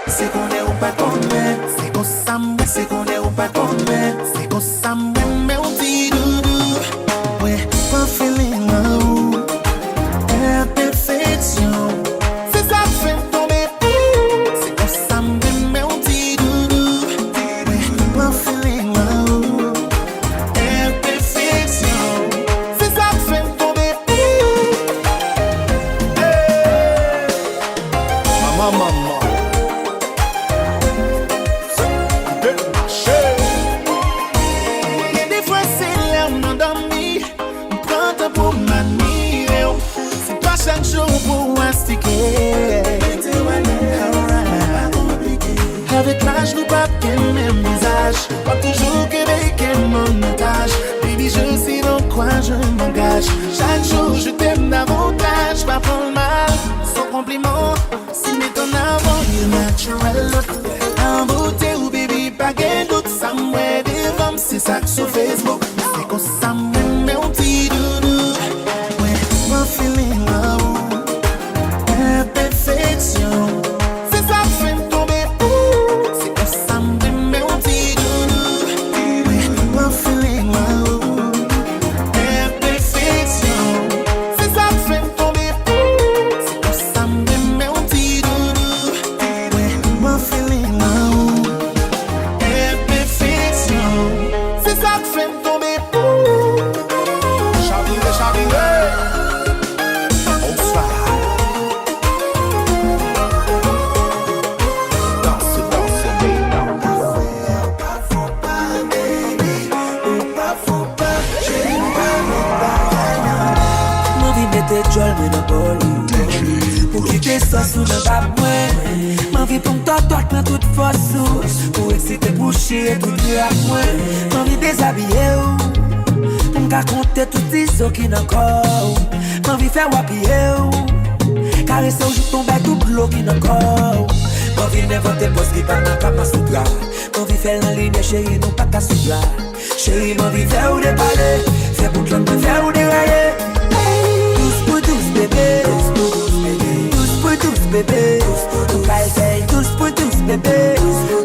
C'est qu'on est ou pas qu'on est, c'est qu'on s'aime, c'est qu'on est ou pas qu'on est, c'est qu'on s'aime, mais on dit doudou. Ouais, pas feeling là-haut, imperfection. C'est ça qui fait tomber, c'est qu'on s'aime, mais on dit doudou. Ouais, pas feeling là-haut, imperfection. C'est ça qui fait tomber. Maman. Chaque jour pour mastiquer. Avec l'âge, nous pas le même visage. Pas toujours que mon otage. Baby, je sais dans quoi je m'engage. Chaque jour, je t'aime davantage. Pas prendre mal, sans compliment. Si met en avant, you natural look. En beauté ou baby, pas gain doute. Ça m'aide des femmes, c'est ça que sur Facebook. C'est qu'on s'aime, mais on dit doudou. Ouais, mon feeling. C'est ça qui fait me tomber. C'est comme ça me on dit doudou. Oui, mon feeling, imperfection. C'est ça qui fait me tomber. C'est comme ça me on dit doudou. Oui, mon feeling, imperfection. C'est ça qui fait me tomber. Chaboué. Jol Monopoly pour quitter ça sous le bas moi m'envie pour m't'entendre dans toute force pour exciter boucher tout à moi m'envie déshabiller pour m'raconter toutes les choses qui n'en corps m'envie faire wapier caresser au jour tomber tout bloc qui n'en corps m'envie n'inventer poste qui pas dans capa sous bras m'envie faire en ligne chérie non pas qu'à sous bras chérie m'envie faire ou déballer faire pour l'homme faire ou dérailler. Tous pour tous bébé, nous pas faire tous pour tous bébé,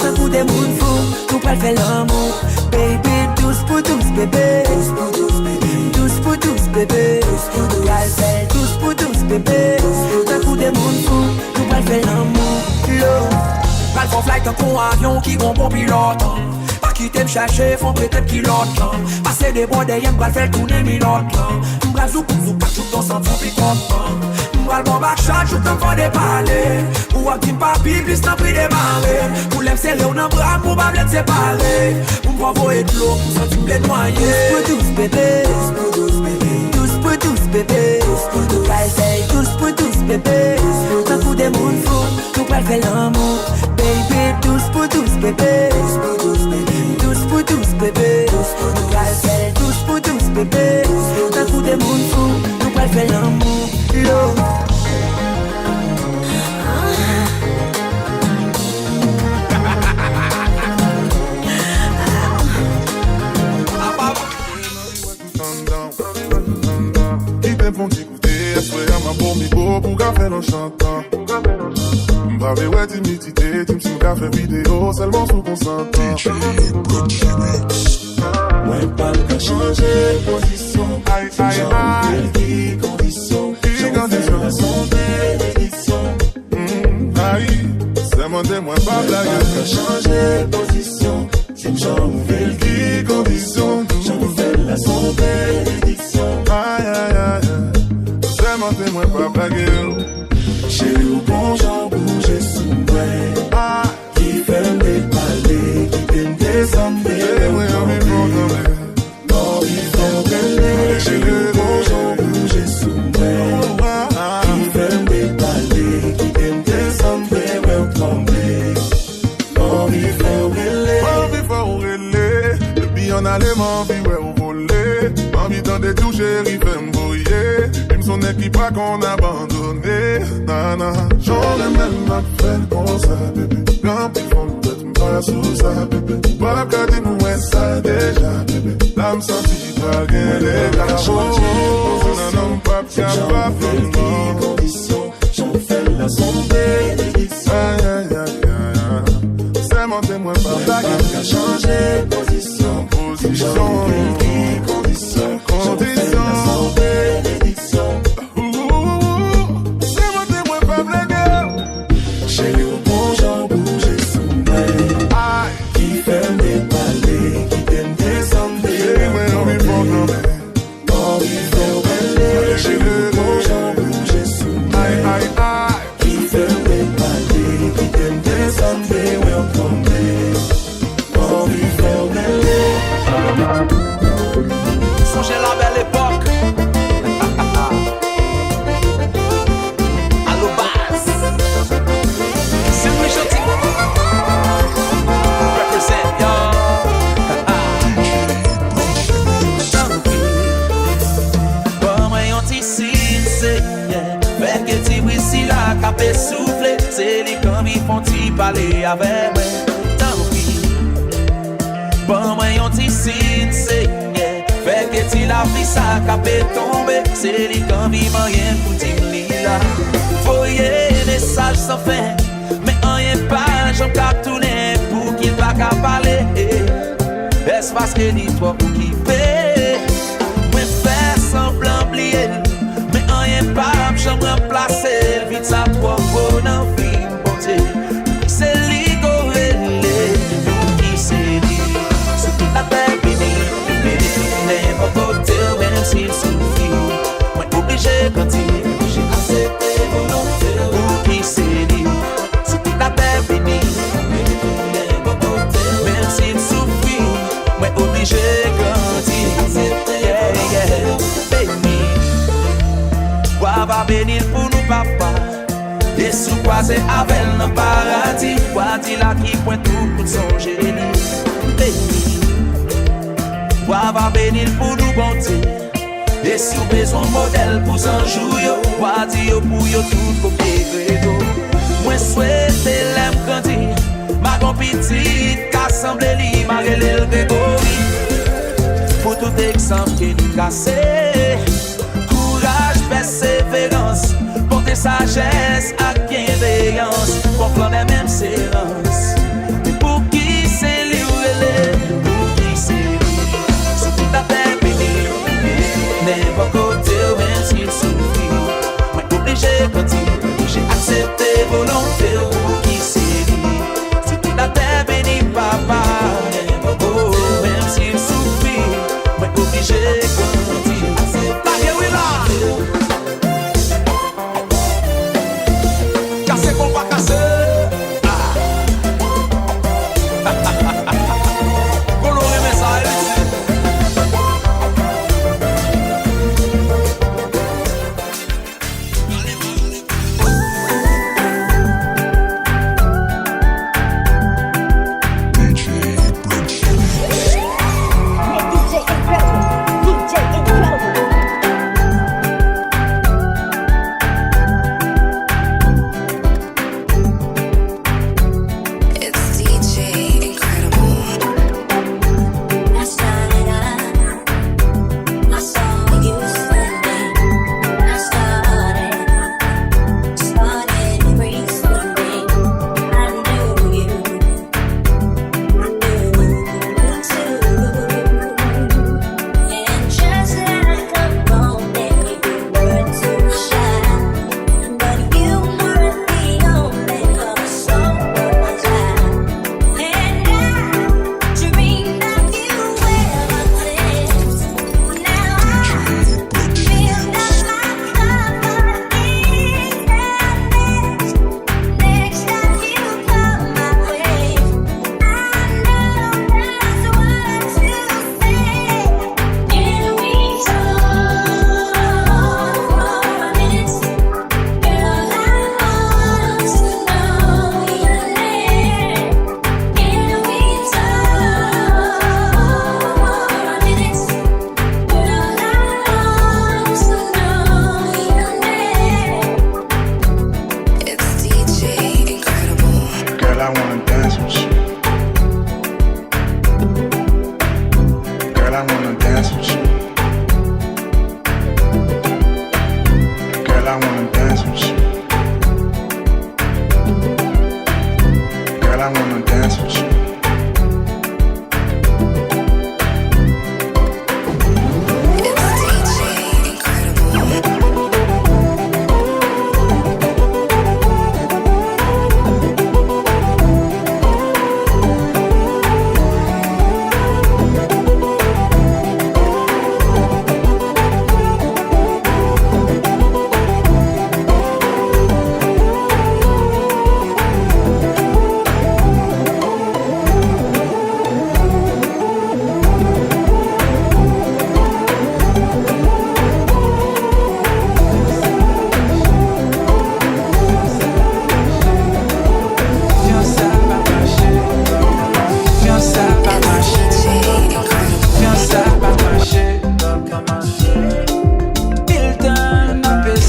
un coup de monde fou, nous pas faire l'amour, baby, tous pour tous bébé, tous pour tous bébé, nous pas faire tous pour tous bébé, un coup de monde fou, nous pas faire l'amour, l'eau. Pas de flight en avion qui vont bon pilote. Qui t'aime chercher, font peut-être qu'il l'autre. Passer des bois derrière, m'bral faire tourner mi l'autre. M'bral zouk, tout ton sang, ton picote. M'bral bon bac chaque jour, t'en fais des palais. Ou à qui m'papi, plus t'en prie des marées. Pour l'aime serrer, on en bras, pour pas m'être séparé. Pour m'envoyer de l'eau, pour sentir m'blé noyer. Tous pour tous bébé, tous pour tous bébé. Nous pas essayer, tous pour tous bébé. D'un coup des moules fous, nous pas faire l'amour. Baby, tous pour tous bébé. Tous pour tous bébé, nous pas faire tous pour tous bébé. D'un coup des monde fou, nous pas faire l'amour, l'eau. Qui t'aime font t'écouter, esprit à ma bombe micro pour café en chantant. M'brave ouais timidité, tu m'si m'café vidéo seulement sous consentement. Ouais, pas le cas changer position. Aïe, aïe, aïe. Qui condition. J'en fais la son bénédiction. Aïe, c'est mon témoin, pas blague. Pas le cas changer position. Si j'en fais qui condition. J'en fais la son bénédiction. Aïe, aïe, aïe. C'est mon témoin, pas blague. Chérie au bon genre bouger sous moi. Qui fait des palais, qui t'aime des hommes. Non, il faut que les chérie au bon genre bouger sous moi. Qui fait des palais, qui t'aime des hommes. Ouais, trembler. Non, il faut relais. Depuis on allait m'envie, ouais, on volait. Envie d'en détoucher, il fait m'brouiller. Même son équipe pas qu'on abandonné. Nana, j'aurais même pas fait comme ça, bébé. Quand ils font peut-être pas sous ça, bébé. Pas qu'à dire nous, ouais, ça déjà, bébé. L'âme sentie, pas gain les gars. Oh, non, pas capable, non. ti sinse, fait que ti wisi la capé souffler, c'est les quand ils font ti parler avec moi. Tant pis, bon moi yon ti sinse, fait que ti la vie ça capé tomber, c'est les quand ils m'en rien pour ti là. Voyez message sans fin, mais rien pas j'en cap tourner pour qu'il va qu'à parler. Est-ce parce que ni toi pour qui paie? Moi faire semblant oublier, mais rien pas j'en remplacer. Vite ça toi pour n'en vie monter. C'est l'igorélé, qui c'est lui? C'est toute la terre bénie, n'importe côté même s'il souffre. Moi obligé quand j'ai accepté volonté. Pour qui c'est lui? C'est toute la terre bénie, n'importe côté même s'il souffre. Moi obligé grandir, béni. Quoi va bénir pour nous papa? Et sous croisé avec le paradis. Quoi dit là qui pointe tout pour son génie? Béni. Quoi va bénir pour nous bonté? Et sous besoin modèle pour son jour. Quoi dit pour yo tout copier grégo? Moi souhaite l'aime grandir. Ma compétite, qu'assemble li, ma relève Grégory. Pour tout exemple qui nous casse, courage, persévérance, porter sagesse à bienveillance, comprendre les mêmes séances. Pour qui c'est lui ou relève? Pour qui c'est lui? C'est toute la terre bénie, n'importe côté ou même s'il souffre. Moi obligé quand j'ai accepté volonté. Pour qui c'est lui? La terre bénie papa, oh, même s'il souffre, mais obligé de grandir.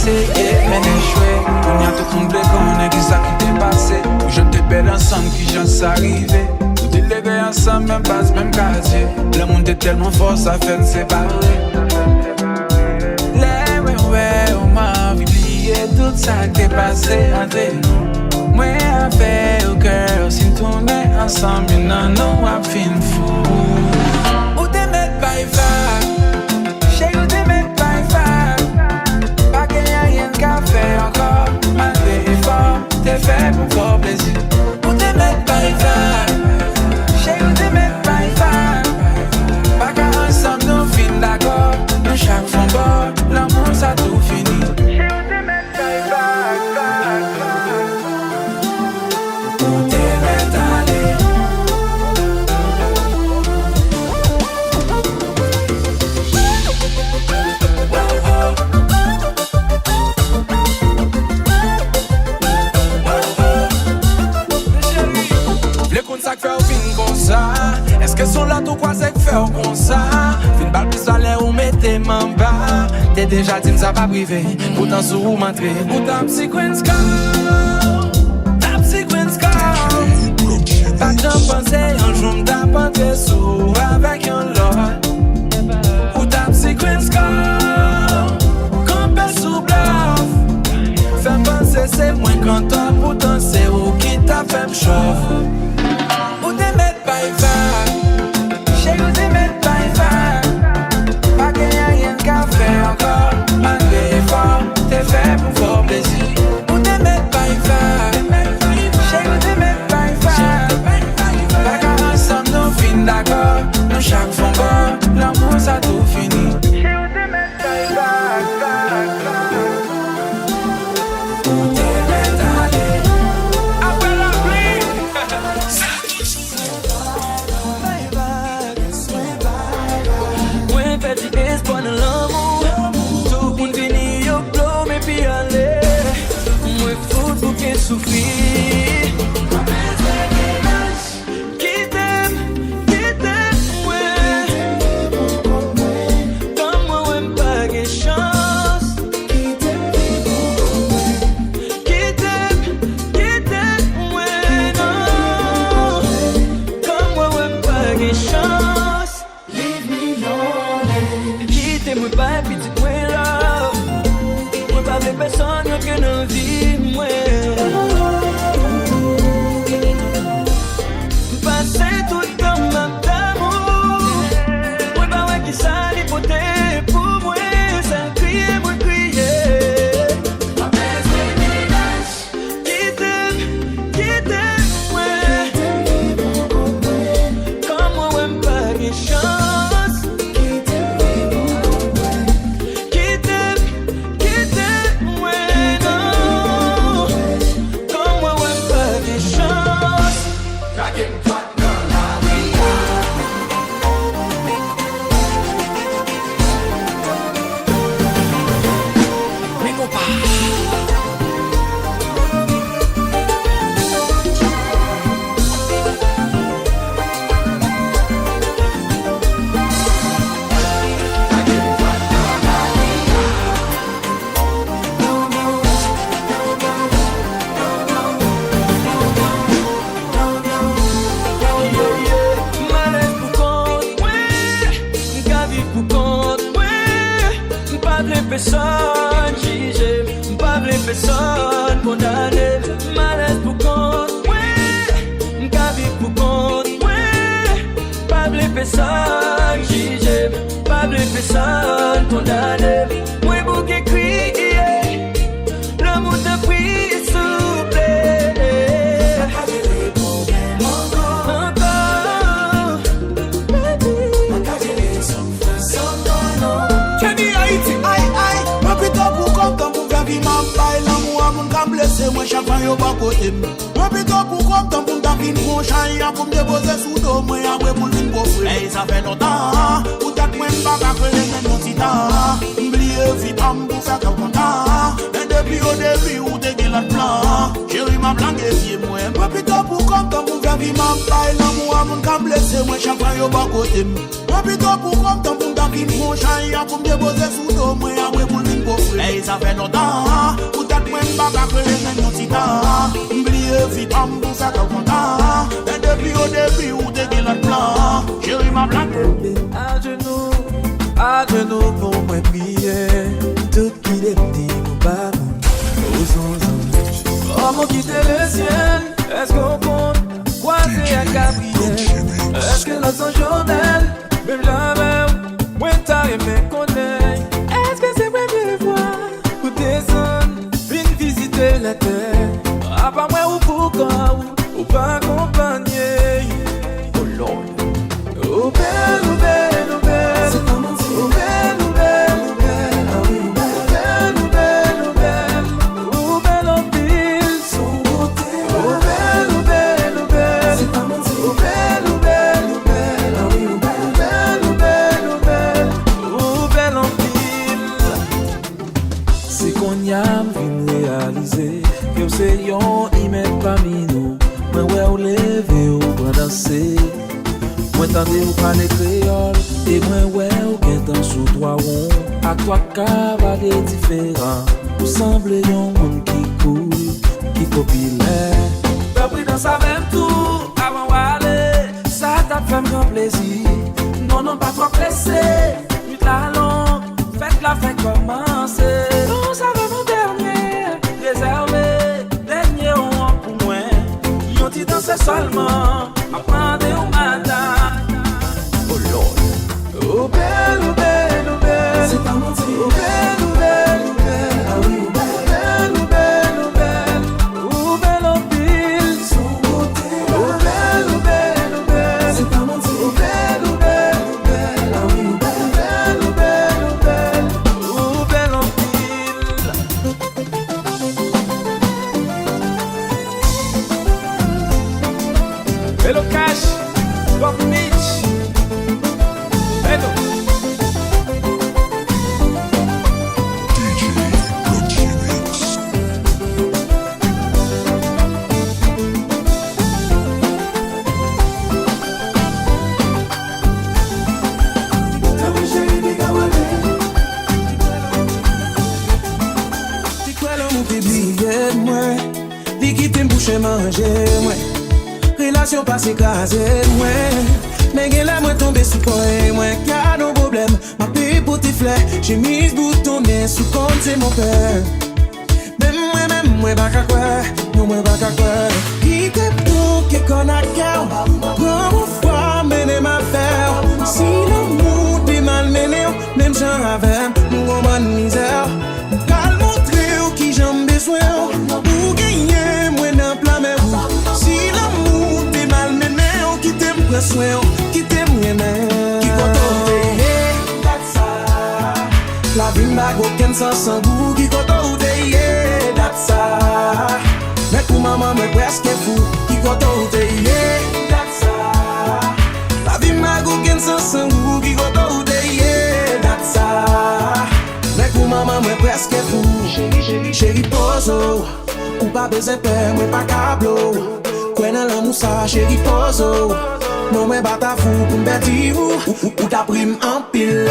essayé, mais échoué. On y a tout le monde qu'on est qui ça qui t'est passé. Je te belle ensemble, qui j'en suis arrivé. Nous délégués ensemble, même base, même quartier. Le monde est tellement fort, ça fait nous séparer. Ouais, on m'a oublié tout ça qui est passé entre nous. Moi, avec au cœur, si nous tournons ensemble, non, non, on fin fou. Où t'es mettre by far? Chez où t'es mettre by far? Pas qu'il y a rien qu'à faire encore. Malgré effort, t'es fait pour faire plaisir. Où t'es mettre by far? Chez où t'es mettre by far? Pas qu'ensemble, nous fin d'accord. Nous chaque fond bord, l'amour ça tout fini. Est-ce que son là tout quoi c'est que faire comme ça? Fin balle plus à l'air ou mettez m'en bas. T'es déjà dit ça pas privé. Pourtant sous ou m'entrer. Pourtant psy Queen Scar. Ta psy Queen Scar. Pas de penser un jour m'd'apprendre sous avec un lot. Ou ta psy Queen Scar. Campé sous bluff. Fais penser c'est moins quand toi. Pourtant c'est où qui t'a fait m'chauffe. By far, chez vous t'es mettre by far. Pas qu'il y a rien qu'à faire encore. Malgré effort, t'es fait pour faire plaisir. Vous t'es mettre by far, chez vous t'es mettre by far. Pas qu'ensemble nous fin d'accord. Nous chaque fond bord, l'amour ça tout fini. Chez vous t'es mettre by far. Vous t'es mettre aller. Après la pluie. Petit espoir dans l'amour. Tout pour finir, yo blow, mais puis aller. Moi, faut pour qu'elle souffre. Qui t'aime, ouais. Comme moi, ouais, pas de chance. Qui t'aime, ouais, non. Comme moi, ouais, pas de chance. Leave me alone. Moi pas petite moi là. Moi pas avec personne que dans vie moi. Passer tout le temps même d'amour. Moi pas ouais qui ça l'hypothèse pour moi. Ça crier, moi crier. Qui t'aime, ouais. Comme moi ouais pas de chance. Personne jugé, pas de personne condamné, malaise pour compte, ouais, m'ka vivre pour compte, ouais, pas de personne jugé, pas de personne condamné, moi bouquet crier, l'amour te prie s'il plaît. Moi chaque fois yo pas côté moi plutôt pour comme temps pour t'avine mon chat pour me déposer sous dos moi après pour venir coffrer et ça fait longtemps ou t'as moi pas faire les mon titan oublier vite am pour faire content et depuis au début où t'es dans le plan chérie m'a blanqué pied moi plutôt pour comme temps pour faire vivre ma paille l'amour mon camp blessé moi chaque fois yo pas côté moi plutôt pour comme temps pour t'avine mon chat pour me déposer sous dos moi après pour venir gros frère. Ça fait longtemps, peut-être moi m'pas qu'à faire un petit temps. M'oublier vite homme pour ça t'en content. Mais depuis au début où t'es qui le plan, chérie m'a planté. À genoux pour moi prier. Tout qui les dit mon baron. Oh mon quitter le ciel. Est-ce qu'on compte croiser à Gabriel? Est-ce que notre son journal même jamais moi t'as aimé connaître? Est-ce que c'est vrai de voir pour descendre viens visiter la terre? À part moi ou pourquoi ou pas accompagner? Oh Lord. Oh belle, oh belle, oh belle. C'est pas menti. Oh belle, oh belle, oh belle. Ah oui, oh belle, oh belle, oh belle. Oh belle en pile. Son beauté. Oh belle, oh belle, oh belle. C'est pas menti. Oh belle, oh belle, oh belle. Ah oui, oh belle, oh belle, oh belle. Oh belle en pile. C'est qu'on y a vu réaliser que c'est yon y met parmi nous. Mais ouais ou lever ou pas danser. Moi t'entendais ou parler créole. Et moi ouais ou qu'un temps sous trois ronds. À toi cavaler différent. Vous semblez un monde qui coule, qui populaire. T'as pris dans sa même tour avant d'aller. Ça t'a fait grand plaisir. Non, non, pas trop pressé. Plus la longue, faites la fin commencer. Non, ça va mon dernier. Réservé, dernier on pour moi. Y'ont dit danser seulement. Apprenez au matin. Oh Lord. Oh belle, oh belle, oh belle. C'est pas menti. Oh belle, oh belle, oh belle. Ah oui, oh belle, oh belle, oh belle. Oh belle en pile. Son beauté. Oh belle, oh belle, oh belle. C'est pas menti. Oh belle, oh belle, oh belle. Ah oui, oh belle, oh belle, oh belle. Oh belle en pile. Hello Cash, Bob Mitch. Hello. Ti quoi l'homme qui billet moi, li qui t'aime boucher manger moi. Relation passée casée, moi. Mais qu'elle a moi tombé sous quoi, moi. Y'a nos problèmes, ma paix pour tes fleurs. J'ai mis ce bouton, mais sous compte, c'est mon père. Même moi, pas qu'à quoi. Non, moi, pas qu'à quoi. Qui te pour qui qu'on a cœur. Prends mon foi, mener ma faire. Si l'amour t'es mal mené, même j'en avais, nous, on m'a misère. Calme montrer qui j'en besoin. Pour gagner, moi, dans plein mes roues. Si l'amour t'es mal mené, qui t'aime prendre soin, qui t'aime rien, qui content that's ça. La vie m'a aucun sens sans goût, qui content that's ça. Mais pour maman, mais presque fou, qui content that's ça. La vie m'a aucun sens sans goût, qui content that's ça. Mais pour maman, mais presque fou. Chérie, poso, ou pas besoin peur, moi pas câblo. Quoi dans la moussa, chérie, poso. Non, mais pas ta fou pour m'bêtir ou ta prime en pile.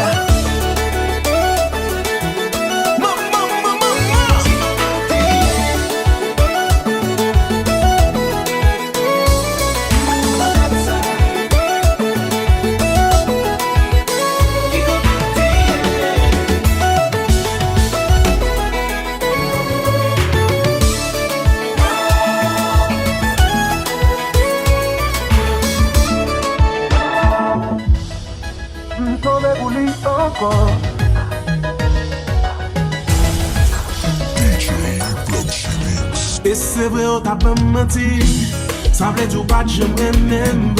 Et c'est vrai, on t'a pas menti. Ça plaît du pas, j'aimerais même.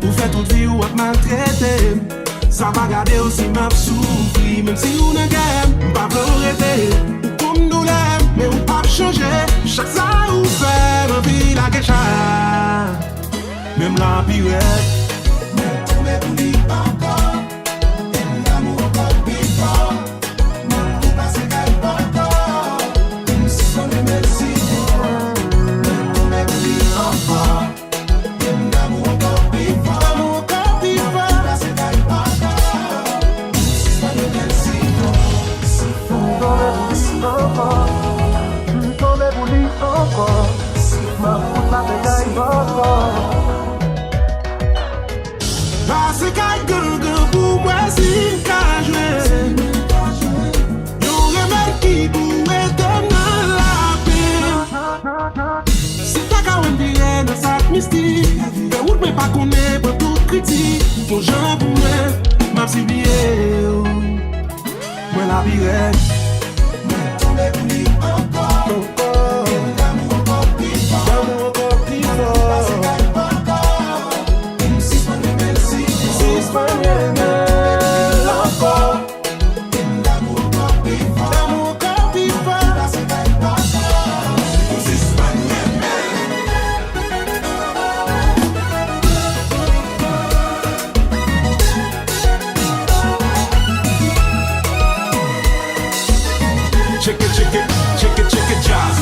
Ou fait toute vie ou être maltraité. Ça va garder aussi m'a souffri. Même si on a gagne, pas pleurer. Ou comme nous l'aime, mais on pas changer. Chaque ça ou fait, ma vie la guécha. Même la pirate. Mais tout est pour lui encore. Et l'amour encore plus fort. Non, tout passe qu'elle encore. Comme si on est merci. Don't pas connaître pour tout critique. Ton genre pour moi, m'a si bien. Moi la vie est. Mais tomber pour lui encore. L'amour encore plus fort. L'amour encore plus fort. Si c'est pas encore. L'amour encore plus fort. L'amour encore plus fort. Check it, jazz.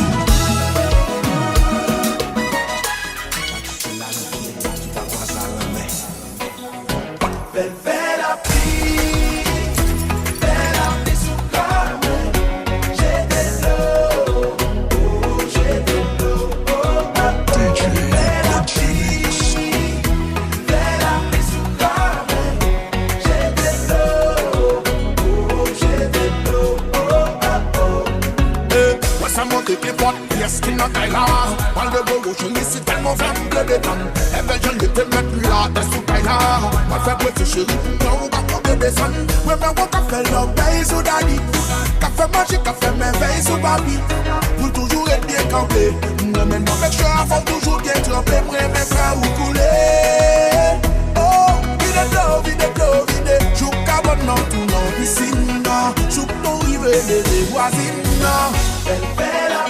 Qui n'a qu'à là, parle de beau, je n'y suis tellement femme que des dames. Et ben je l'étais mettre là, t'es sous taille là. Ma fait petit chéri, non, on va pas de descendre. Ouais, mais moi, qu'a fait l'homme, veille sous Dali. Qu'a fait magique, qu'a fait mes veilles sous Babi. Pour toujours être bien campé. Non, mais non, mais je avant toujours bien trempé. Moi, mes frères, où couler. Oh, vide. Joue cabane dans tout non, piscine. Joue nos rives, les voisines. Elle fait la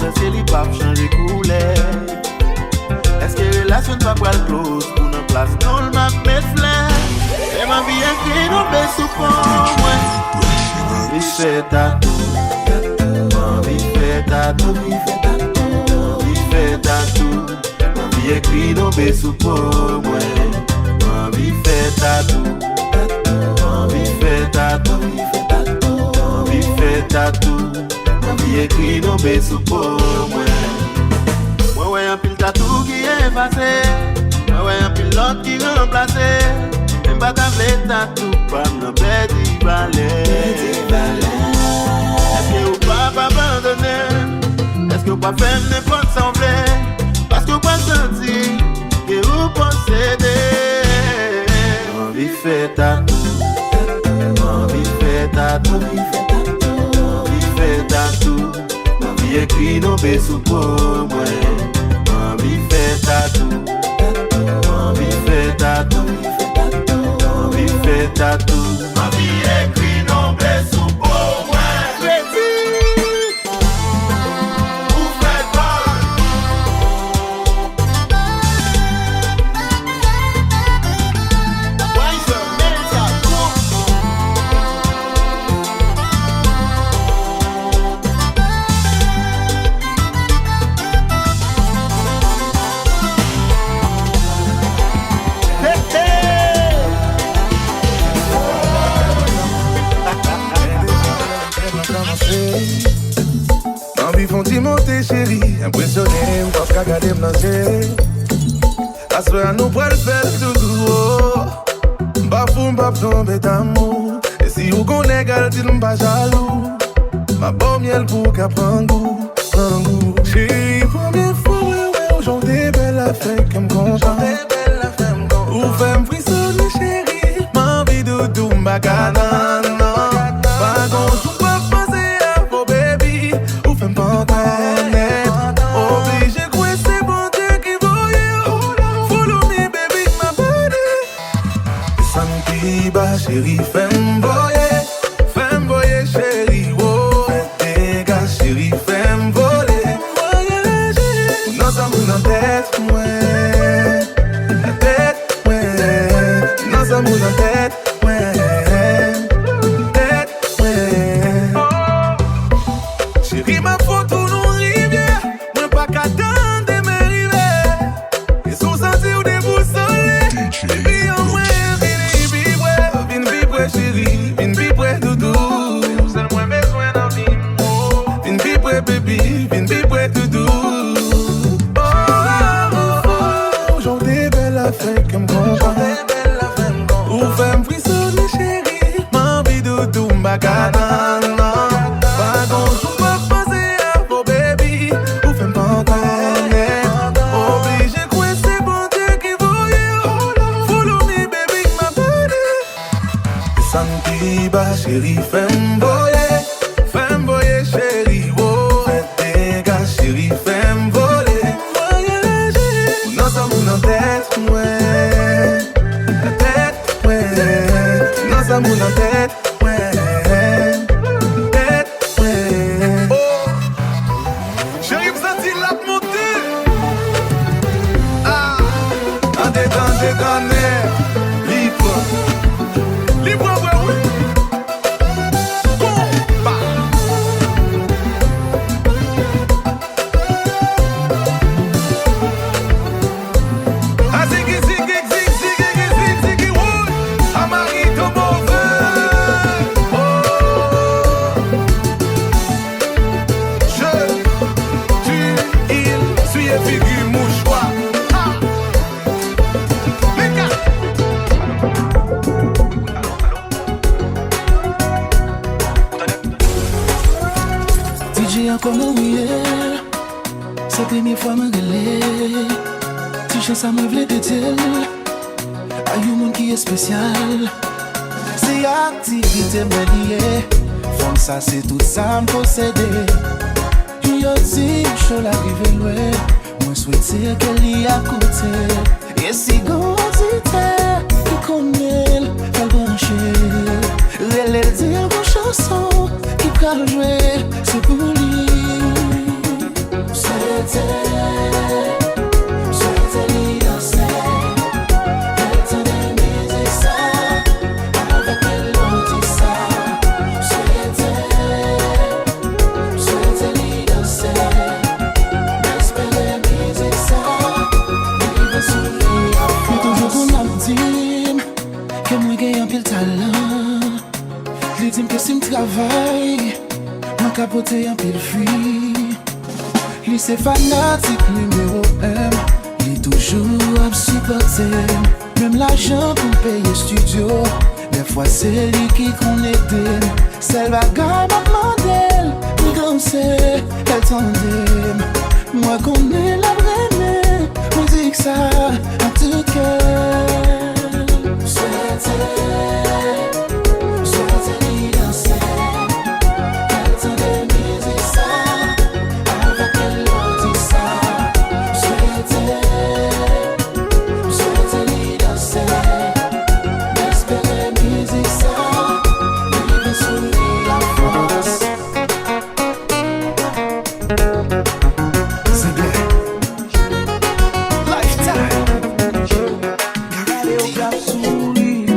est-ce que les papes changent les couleurs? Est-ce que relation ne va pas le close pour nos places? Non, le map met flair. Et ma vie est qui nous baisse sous fond. Ma vie fait tatou. Ma vie fait tatou. Ma vie fait tatou. Ma vie est qui nous baisse sous fond. Ma vie fait tatou. Ma vie fait tatou. Ma vie fait tatou. Qui écrit nos sous peau, moi ouais un pile tatou qui est effacé, moi ouais un pile l'autre qui remplacé. Même pas t'avler tatou pas me petit balai. Est-ce que vous pas abandonner? Est-ce que vous pas faire n'importe sembler? Parce que vous pas senti que vous possédez. Envie fait tatou, envie fait tatou. Tatou, ma vie écrit nos sous peau, moi. Ma vie fait tatou, ma vie fait tatou, ma vie fait tatou, ma vie écrit nos sous peau, moi. Vous faites pas. Envie font-ils monter chérie, impressionné, ou parce qu'à garder m'lancer. À ce moment nous pourrons le faire tout gros. Bafou m'pas tomber d'amour. Et si vous connaissez gal, dites m'pas jaloux. Ma bonne miel pour qu'à prendre goût. Chérie, première fois, ouais, aujourd'hui belle affaire qui me content. Ou fait m'frissonner chérie, m'envie de tout m'bagana. Pas qu'on joue pas passer à vos baby. Ou fait m'pantaner. Obligé quoi c'est bon Dieu qui voyait. Follow me baby, ma body. Santi ba chérie, fais m'voyer chérie. Oh, fais dégâts chérie, fais m'voler. Non ça mou dans tête, ouais. La tête, ouais. Non ça mou dans tête, ouais. Tête, ouais. Chérie, ma photo nous rivière. Moi pas qu'à attendre mes rivières. Et sous ça J'ai encore oublié. C'est la première fois que je me si je ça me voulait te dire. A un monde qui est spécial. C'est activité liée. Femme ça c'est tout ça me posséder. Yo si je l'arrive loin. Moi souhaite qu'elle y a côté. Et si grandité qui connaît elle branché. Elle dit une chanson qui peut jouer. C'est pour lui. Souhaite lui danser. Elle t'en aime ça. Avec elle on dit ça. Souhaite lui danser. Espérer miser ça. Il va sourire. Mais toujours qu'on a dit que moi j'ai un pile talent. Je dis que si je travaille, mon capoté un pile fui. Lui c'est fanatique numéro 1. Il est toujours à me supporter. Même l'argent pour payer studio. Des fois c'est lui qui connecte. C'est le bagage m'a demandé. Nous danser, elle tendait. Moi connais la vraie. On dit que ça en tout cas. Souhaite lui danser. Elle tendait miser ça. Avec elle on dit ça. Souhaite lui danser. Espérer miser ça. Il va sourire la force. C'est bien. Lifetime. Regardez au cap sourire.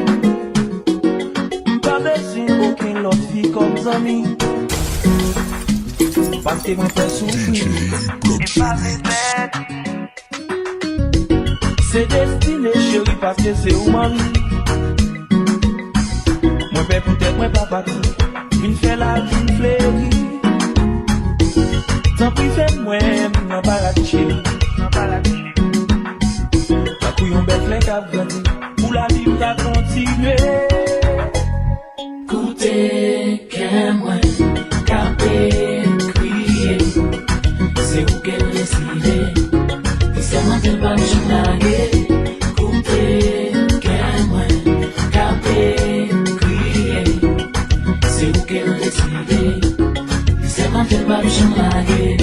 Pas besoin aucune autre fille comme Zami. Parce que mon frère souffrir. C'est destiné chérie parce que c'est où mari. Moi peut-être moi pas parti. Une fait la vie fleurie. Tant pis fait moi non paradis chérie. Ma couillon belle flèche à venir. Pour la vie va continuer. Écoutez, qu'un moi, capé, crier. C'est où qu'elle décide. Et c'est moi qu'elle va me journalier. Écoutez, qu'un moi, capé, crier. C'est où qu'elle décide. Et c'est moi qu'elle va me journalier.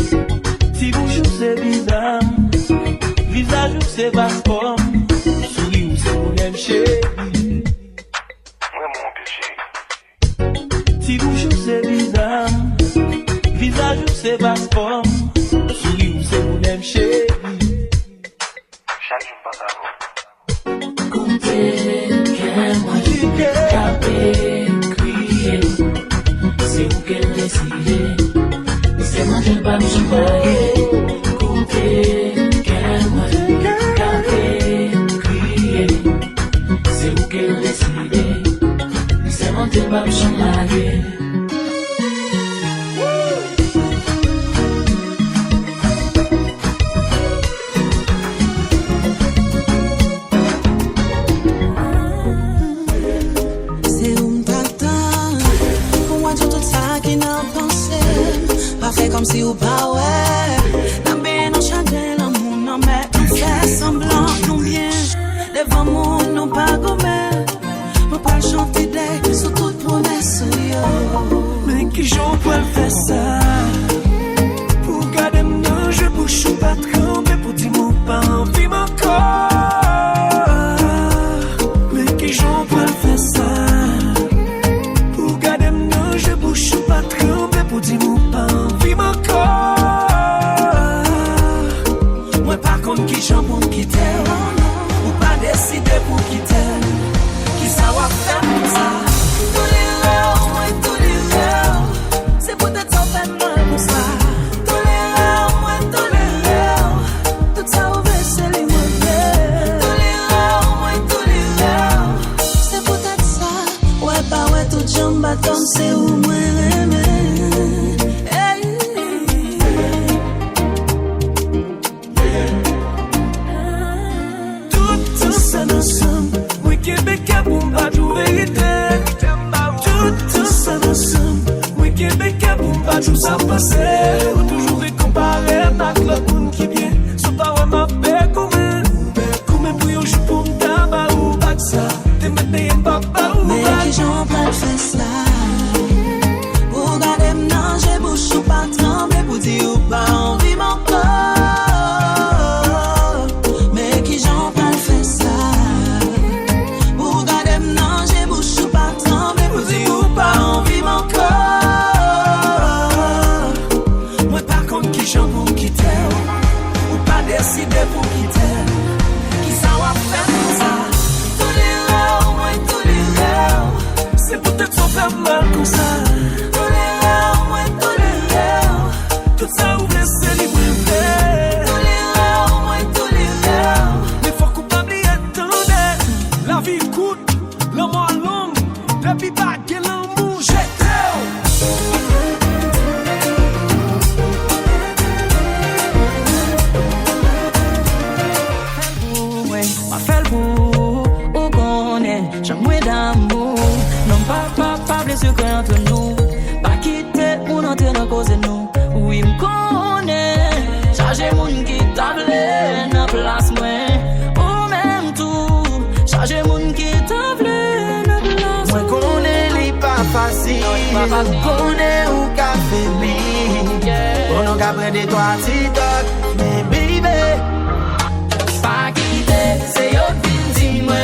Si bouche c'est bizarre, visage c'est pas comme. Souris ou c'est mon même chérie. Si bouche c'est bizarre, visage c'est pas comme. Souris ou c'est mon même chérie. Écoutez, qu'un moi, capé, crier. C'est où qu'elle décide. Et c'est moi qu'elle va me journalier. Écoutez, qu'un moi, capé, crier. C'est où qu'elle décide. Et c'est moi qu'elle va me journalier. C'est où m't'attends. Pour moi, tout ça qui n'a pensé. Pas fait comme si ou pas, ouais. N'a bien enchanté l'amour, non, mais on fait semblant, non bien. Devant moi, non pas gommé. On pas chanter des sur toute promesse, yo. Mais qui j'en peux faire ça? Pour garder mon jeu, bouche ou pas tremper. Pour dire mon pas envie mon corps. Mais qui j'en peux faire ça? Pour garder mon jeu, bouche ou pas tremper. Pour dire mon pas envie mon corps. Moi par contre qui j'en pour me quitter. Ou pas décider pour quitter. Qui ça va faire pour ça? Tous les rêves, moi, tous les rêves. C'est pour te faire pas tout ça passé. Ou toujours récomparé avec l'autre monde qui vient. Sans pas vraiment faire comme pour yon jou pour m'taba ou bak ça. T'es maintenant papa ou mais qui j'en pas fait ça. Pour garder m'nan, j'ai bouche ou pas trembler. Pour dire ou pas envie mon corps. Mais qui j'en pas fait ça. Pour garder m'nan, j'ai bouche ou pas trembler. Pour dire ou pas envie mon corps. Moi par contre qui j'en pour quitter. Ou pas décider pour quitter. C'est peut-être sans faire mal comme ça. Tous les rêves, moi tous les rêves. Tout ça ouvre c'est libre. Tous les rêves, moi tous les rêves. Mais faut coupable y attendre. La vie coûte, l'amour à l'homme. Depuis pas qu'elle l'amour jette. Ma fait le bout, où qu'on est, j'aime d'amour. Non pas blessure entre nous. Pas quitter ou entrer dans cause de nous. Oui m'connais, chargez moun qui table dans place moi. Ou même tout, chargez moun qui table dans place. Moi connais les pas facile. Connais ou qu'a faibli. On a qu'à prendre des toi TikTok, mais baby. Pas quitter, c'est yo qui dit moi.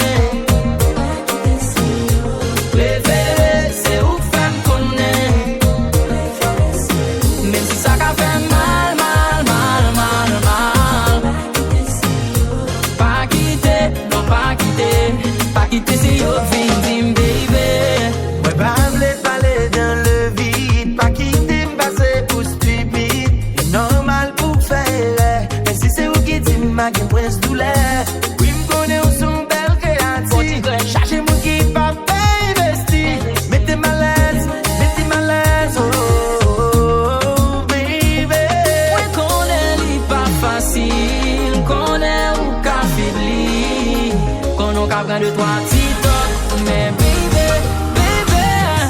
Préféré, c'est où femme connaît. Même si ça qu'a fait mal. Pas quitter, non pas quitter. Pas quitter, c'est yo qui dit baby. Moi pas v'lait parler dans le vide. Pas quitter, m'passer pour stupide. Normal pour faire. Mais si c'est où qui dit ma game presse douleur. Oui m'connais où son belle créative. Chargez mon qui pas investi. Mettez mal à l'aise, oh baby. Moi connais li pas facile. Connais ou qu'a faibli. Qu'on on qu'a prendre de toi TikTok. Mais baby.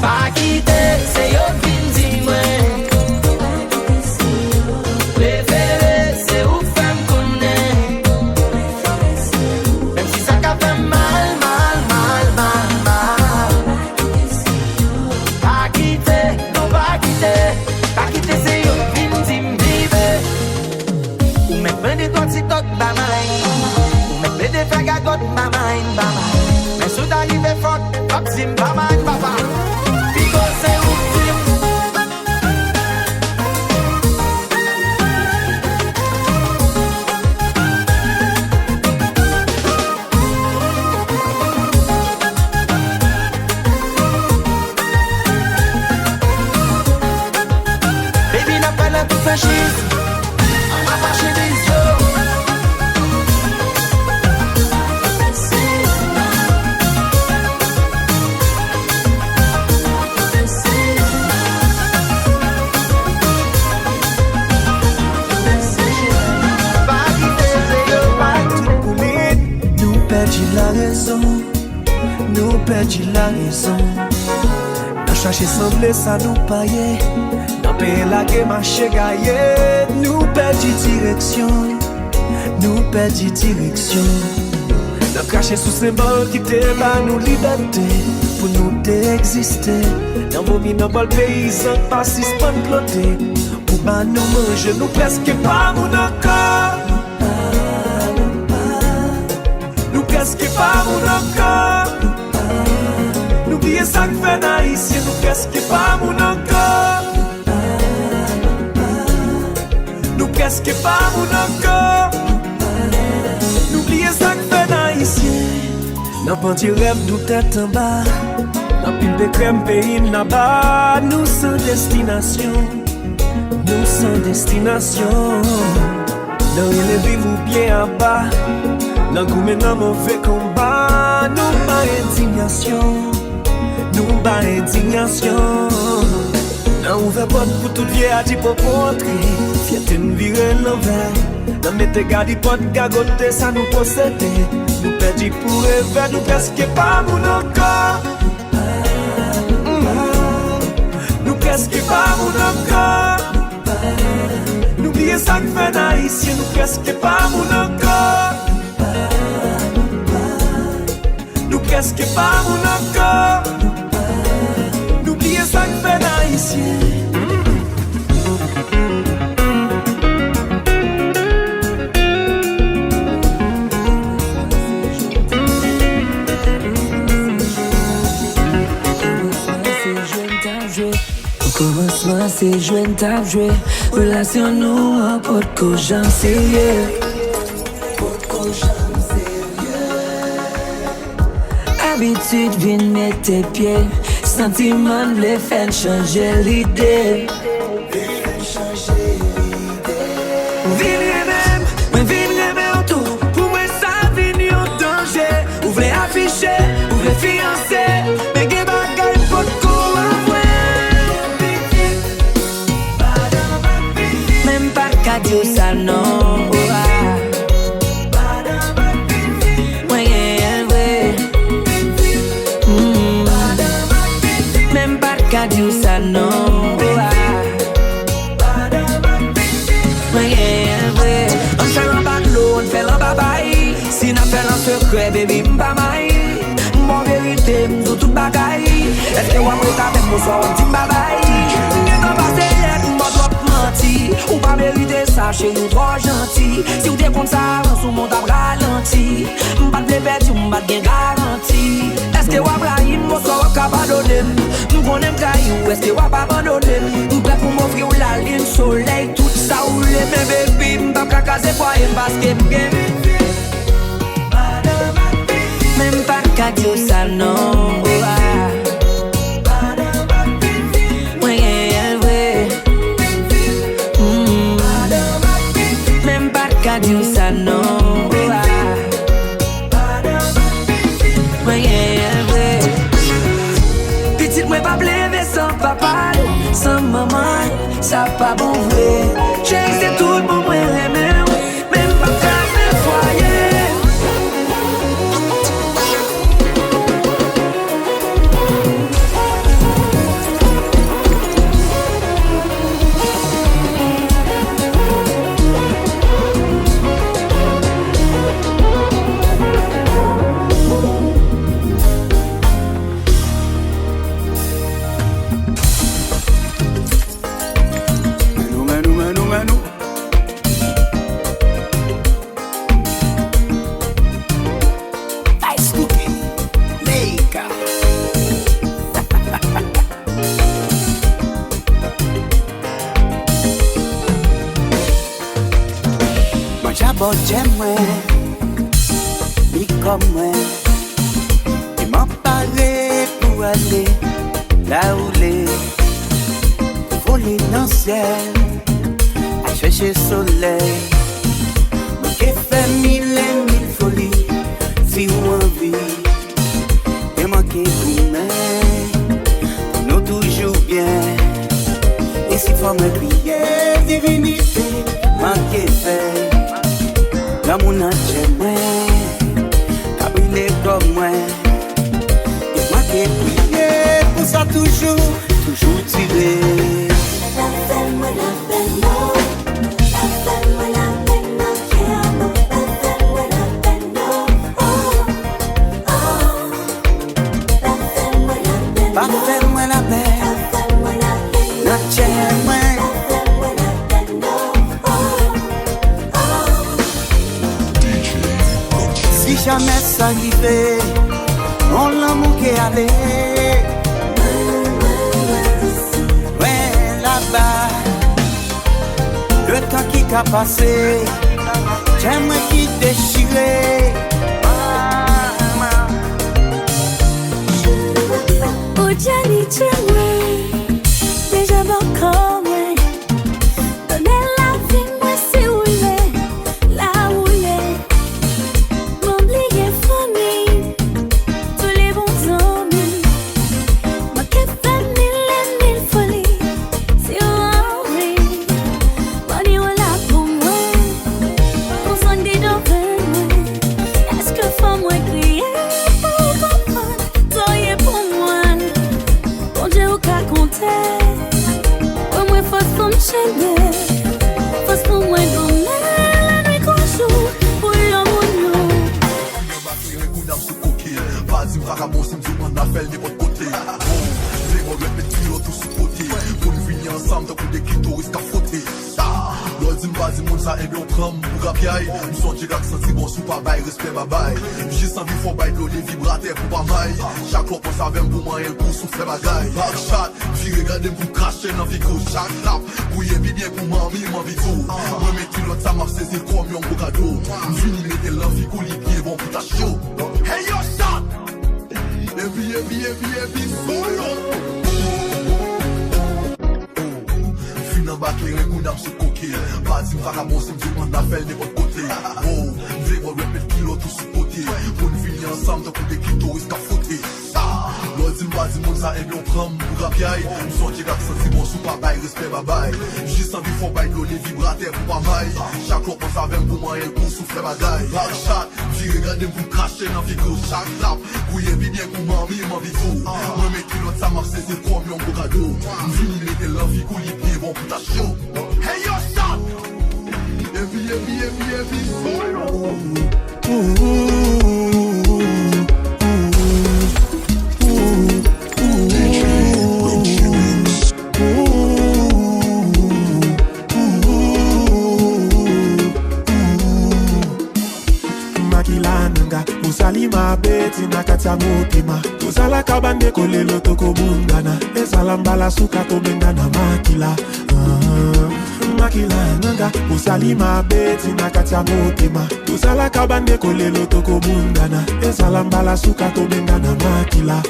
Pas quitter, c'est yo qui dit moi. Préféré, c'est où femme connaît. Même si ça qu'a fait mal. Pas quitter, non pas quitter. Pas quitter, c'est yo qui me dit baby. Ou même prendre des toi TikTok, ba mine. Ou même des faire gagote, ba mine. Mais sous d'arriver fort, hop sim, ba mine, papa. Because c'est où sim. Baby n'a pas la tout fasciste. On va marcher des yeux. Nous perdit la raison. Nous chercher semblé ça nous payer. Nous payer la game marché gaillé. Nous perdit direction. Nous cracher sous symbole qui te bat nous liberté. Pour nous d'exister. Dans vos mines, dans le paysan, pas si spawn ploté. Pour bah nous manger, nous presque pas mon encore. Qu'est-ce qui pas mon encore? N'oubliez ça que fait naïsien. Nous qu'est-ce qui pas mon encore? Nous qu'est-ce qui pas mon encore? N'oubliez ça que fait naïsien. N'a pas dit rêve nous tête en bas. N'a pile de crème pays n'a bas. Nous sans destination. Dans les vivre bien en bas. Nan koumen nan mauvais combat. Nous pas indignation. Nan ouvert porte pour tout vieux a dit pour entrer. Fierté nous virer l'envers. Nan mette gardi porte gagote ça nous posséder. Nous perdit pour rêver. Nous presque pas mon encore. Nous presque pas mon encore. N'oubliez ça que fait haïtien, nous presque pas mon encore. Nous presque pas mon encore. N'oubliez ça que fait haïtien. Commencement c'est jouer, t'as joué. Relation nous en pot que j'en sérieux. Habitude vient mettre tes pieds. Sentiment les fait changer l'idée. Viens même, mais viens même tout. Pour moi ça vient au danger. Vous voulez afficher, vous voulez fiancer. Mais que bagaille pot qu'on Dieu ça non même pas qu'à Dieu ça non on fait un bâtlo, on fait un babaï. Si n'a fait un secret, baby, m'bamaï. Mon vérité, m'dou tout bagaï. Est-ce que wap reta avec mon soir, on dit babaï. N'en passe l'être, m'dou menti. Ou pas mériter ça chez nous trop gentil. Si ou t'es comme ça, on sous mon table ralenti. M'pas de perdre, m'pas de garantie. Est-ce que wap raïm, mon soir wap abandonner. M'konnen caillou, est-ce que wap abandonner. M'prêt pour m'offrir la ligne soleil. Tout ça ou les bébés, baby, m'pas cacaser quoi et m'pas que m'gain. Même pas qu'à Dieu ça non même pas qu'à Dieu ça non petite moi pas lever sans papa sans maman ça pas bon vrai j'ai c'est tout pour moi même pas qu'à me foyer. J'aime moi, ni comme moi. Il m'a parlé pour aller là où les voler dans le ciel, à chercher soleil. Mais qui fait mille et mille folies, si on envie, et manquer pour moi, nous toujours bien. Et si faut me crier, divinité, manquer fait. Dans mon âme, t'as brûlé comme moi. Et moi qui ai prié pour ça toujours tiré. La femme, la peine, non. La femme, la peine, non. Qui aime, la femme, la peine, non. Oh, oh. La femme, la peine, non. Pas fais-moi la peine. La femme, la peine, non. Tiens-moi. Si jamais ça arrivait, on l'amour qui allait. Ouais, là-bas, le temps qui t'a passé, j'aimerais qui déchirait. Oh, Johnny, tiens-moi, déjà bon comme moi. Donnez la vie, moi, si vous voulez, là où il est. M'oubliez famille, tous les bons amis. Moi qui fais mille et mille folies, si on a envie. Bon, il est là pour moi, on s'en dit devant moi. Est-ce que faut moi crier pour comprendre, soyez pour moi. Bon Dieu, enchaîné. Parce que moi, non, la nuit qu'on joue, pour l'amour, nous. Vas-y, vagabond, si m'dou m'en appelle de votre côté. Les gros petits l'autre sous côté. Pour nous finir ensemble, t'as coup des clitoris qu'à frotter. L'autre vas-y, mon ça est bien tram, pour rapiaille. Nous sommes des gars qui sentent bon sous pas bail, respect ma bail. J'ai sans vie, faut bail, les vibrateurs pour pas maille. Chaque fois qu'on savait un bon moyen pour souffler ma gaille. Backshot, j'ai regardé pour cracher dans Vico. Chaque rap, pour y bien pour mamie, ma vie tout. Moi, mettez l'autre, ça m'a saisi comme un beau cadeau. Fini, mettez l'envico, les pieds, bon pour ta show. Hey yo, stop! Epi, solo. Fin en bas, clair, qu'on a sous coquille. Vas-y, vagabond, si m'dou m'en appelle de votre côté. M'v'lez voir répète kilo tout sous côté. Pour nous finir ensemble, t'as coup des clitoris qu'à frotter. L'autre vas-y, mon ça est bien tram, pour rapiaille. Nous sommes des gars qui sentent bon sous pas bail, respect ma bail. J'ai sans vie, faut bail, les vibrateurs pour pas maille. Chaque fois qu'on savait un bon moyen pour souffler ma gaille. Backshot, j'ai regardé pour cracher dans Vico. Chaque rap, pour y bien pour mamie, ma vie tout. Moi, mes kilos, ça m'a saisi comme un beau cadeau. Fini, mettez l'envie, qu'on les pieds, bon pour ta show. Hey yo, stop! Epi, solo. Makilananga, usali mabeti na katia mopima. Tusala kabande kole loto kobungana. Esalambala suka tobengana makila. Makilananga, usali mabeti na katia mopima. Tusala kabande kole loto kobungana. Esalambala suka tobengana makila.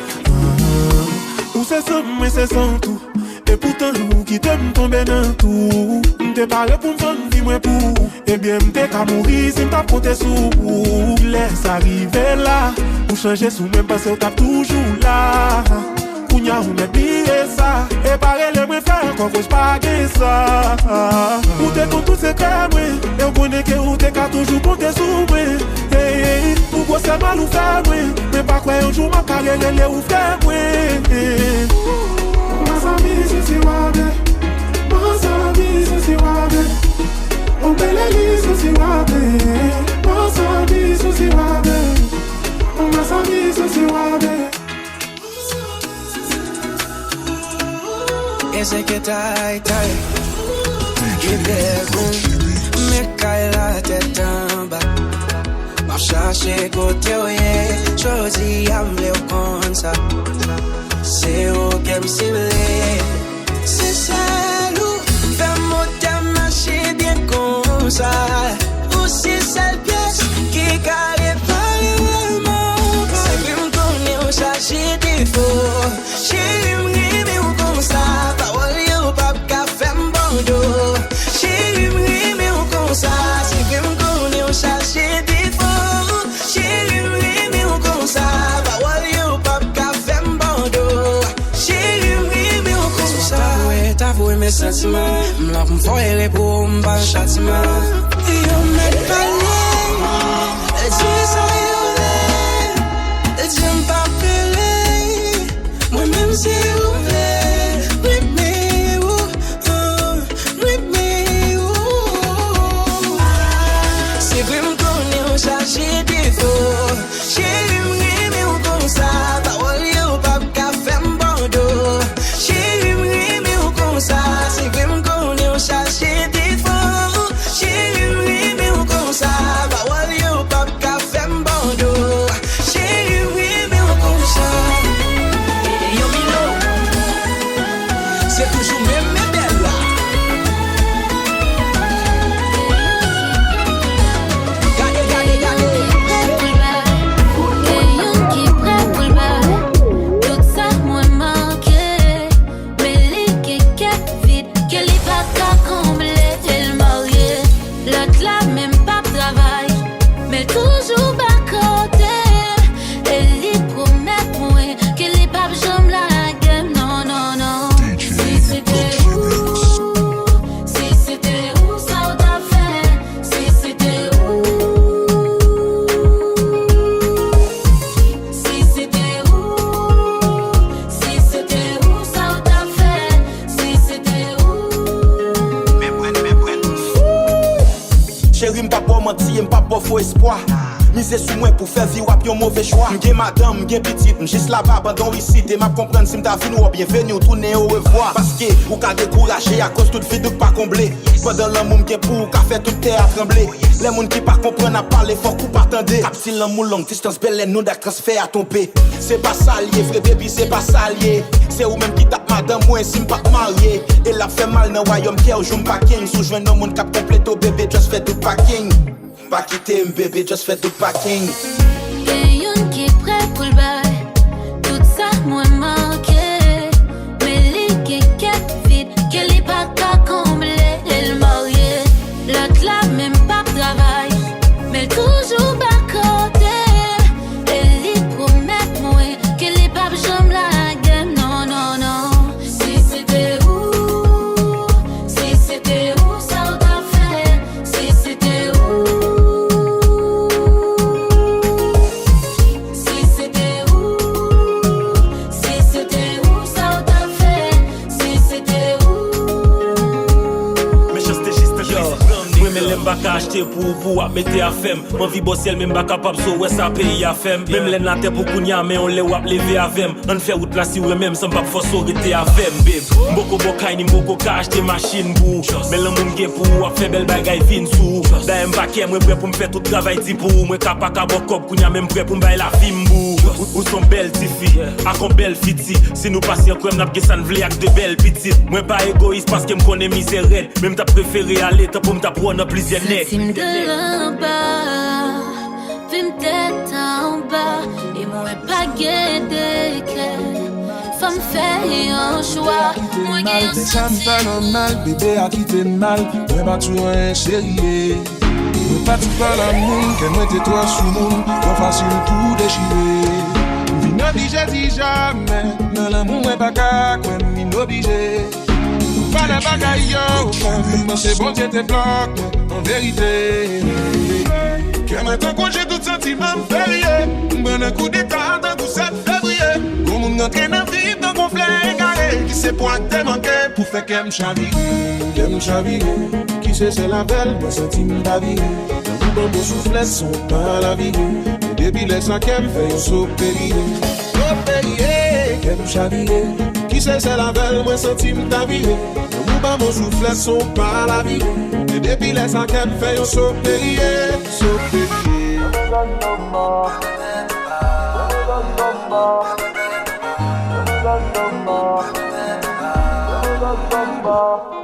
Ou c'est ça, mais c'est sans tout. Et pourtant, nous qui t'aime tomber dans tout. M'te parlé pour m'fond, dis-moi pour. Eh bien, m'te qu'à mourir si m't'a compté sous. Laisse arriver là. Ou changer sous même parce que t'as toujours là. Kounya ou me dire ça. Et pareil, les me faire qu'on cause pas que ça. Ou t'es contre tout c'est comme moi. Et on connaît que ou t'es qu'à toujours compter sous moi. Hey, ou quoi c'est mal ou faire moi. Mais pas quoi un jour ma carrière elle ou faire moi. Masami si wabe, masami si wabe, on beleli si wabe, masami si wabe, masami si wabe. Ese que tai, il est bon, mais caille la tête en bas. Ma chercher côté oye, choisi à me le comme ça. C'est où qu'elle cible. C'est ça, loup. Fais-moi ta marcher bien comme ça. Ou c'est celle pièce qui carré par le monde. C'est bien qu'on est au chargé des faux. J'ai eu mais ou comme ça. Parole ou pas qu'à faire un bandeau. J'ai eu mais ou comme ça. C'est bien qu'on est au chargé des faux. J'ai eu mais ou comme ça. Parole ou pas qu'à faire un bandeau. T'avouer mes sentiments, m'la pour me faire pour m'bas châtiment. Yo m'aide parler, et dis ça yo l'est, et dis m'pas appeler, moi-même si vous voulez, oui mais c'est vrai m'connaît au chargé des faux, j'ai eu mais ou comme ça, parole yo pas qu'à faire m'bandeau. Ça, c'est vraiment qu'on est au chercher des faux. J'ai eu mais on comme ça. Bah ouais, yo, pas qu'à faire un bandeau. J'ai eu mais on comme ça. Yo, Milo, Chérie, m'pas pour mentir, m'pas pour faux espoir. Mise sous moi pour faire vivre un mauvais choix. M'gé madame, m'gé petite, m'jiste là-bas, abandon ici. T'es m'a comprendre si m'ta venu ou bienvenue, tourner au revoir. Parce que, ou ka découragé à cause toute vide pas comblé. Pendant l'amour m'gé pour, ka fait toute terre à trembler. Les moun qui pas comprennent à parler fort ou pas tendre. Capti l'amour longue distance belle, nous d'ac transfert à tomber. C'est pas ça lié, vrai baby, c'est pas ça lié. C'est ou même qui tape madame, moi si m'pas marié. Et la fait mal dans royaume qui est au jour packing. Sous joint dans mon cap complet au bébé, just fait tout packing. Pas quitter bébé, just fait tout packing. Y'a yon qui est prêt pour le bail. Tout ça, moi manqué. Mais les qui est vide, qu'elle est pas qu'à combler. Elle mariée, l'autre là même pas travail. Mais toujours bas côté. Elle y promet moi qu'elle est pas j'aime la game. Non, non, non. Si c'était où, ça aurait fait. Si c'était où. M'ba ka acheter pour mettre à femme. Mon vie bossel même pas capable so ouais ça paye à femme. Même les natte pour kounya mais on les wap lever à femme. On fait route là si ouais même sans pas force arrêter à femme babe. Mboko bokay ni mboko ka acheter machine pour. Mais le monde gen pour faire belle bagay fin sou. Da m'ba ké moi prêt pour me faire tout travail ti pour. Moi capable ka bokop kounya même prêt pour m'bay la fimbo. Ou son belle ti fi, a kon belle fiti. Si nous passions comme n'a pas ça ne vle ak de belles petites. Moi pas égoïste parce que me connais misère. Même t'as préféré aller pour me t'apprendre plusieurs. Film de là-bas, film tête en bas, et moi pas guédé que femme fait un choix. Moi mal, ça me fait normal, bébé a quitté mal, moi pas tout un chéri. Moi pas tout pas l'amour, qu'elle mette toi sous monde, trop facile tout déchirer. Vine obligé dit jamais, dans l'amour moi pas qu'à quoi m'obligé. Pas de bagaille yo, c'est bon Dieu te bloque. En vérité, que maintenant quand j'ai tout sentiment férié, m'prends un coup d'état dans tout ça février. Comme on entre dans vivre dans conflit égaré, qui sait point te manquer pour faire qu'elle m'chavire, qui sait c'est la belle, moi sentiment d'avirer. Dans mon souffle son pas la vie, et depuis les sangs qu'elle fait saut périer, qu'elle m'chavire, qui sait c'est la belle, moi sentiment d'avirer. Dans mon souffle son pas la vie. Et depuis les ans qu'elle fait, on saut payé, saut payé.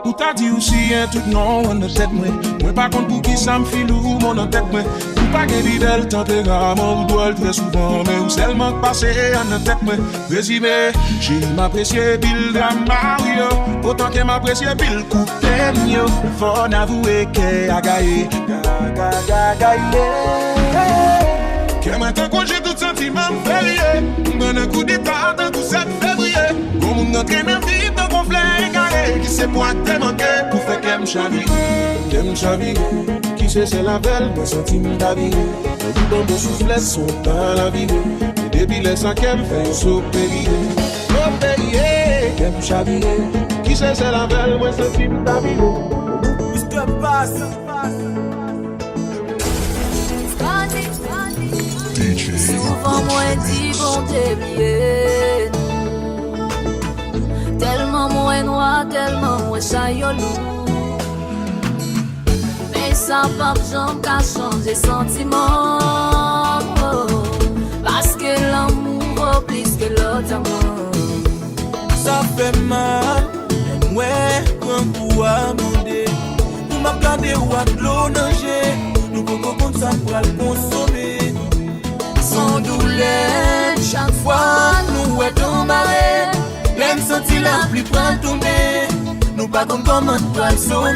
Ou t'as dit aussi un tout non, on ne tête moi. Moi pas contre pour qui ça me file ou mon en tête moi. Ou pas que l'idée tempérament ou doit très souvent. Mais ou seulement passer en tête moi. Résumé, j'ai m'apprécié Bill Mario. Autant que m'apprécié Bill Coutemio. Faut n'avouer qu'elle a gagné. Que maintenant quand j'ai tout sentiment férié, m'en un coup d'état dans tout ça février. Comme on entre dans vivre dans conflit égaré, qui sait point te manquer pour faire qu'elle m'chavire, qui sait c'est la belle, moi sentiment d'avirer. Dans mon souffle son pas la vie, et depuis les sangs qu'elle fait, on saut périer, qu'elle m'chavire, qui sait c'est la belle, moi sentiment d'avirer. Où est-ce que passe? Souvent moi dit bon t'es bien. Tellement moins noir, tellement moins chaillolou. Mais ça pas j'en qu'à changer sentiment. Parce que l'amour vaut plus que l'autre amour. Ça fait mal, et moi quand vous amendez. Nous m'a gardé ou à l'eau nager. Nous pouvons comme ça pour le consommer. Sans douleur, chaque fois nous est marée. L'aime sentir la pluie prend tourner. Nous pas comme comment toi le sommeil.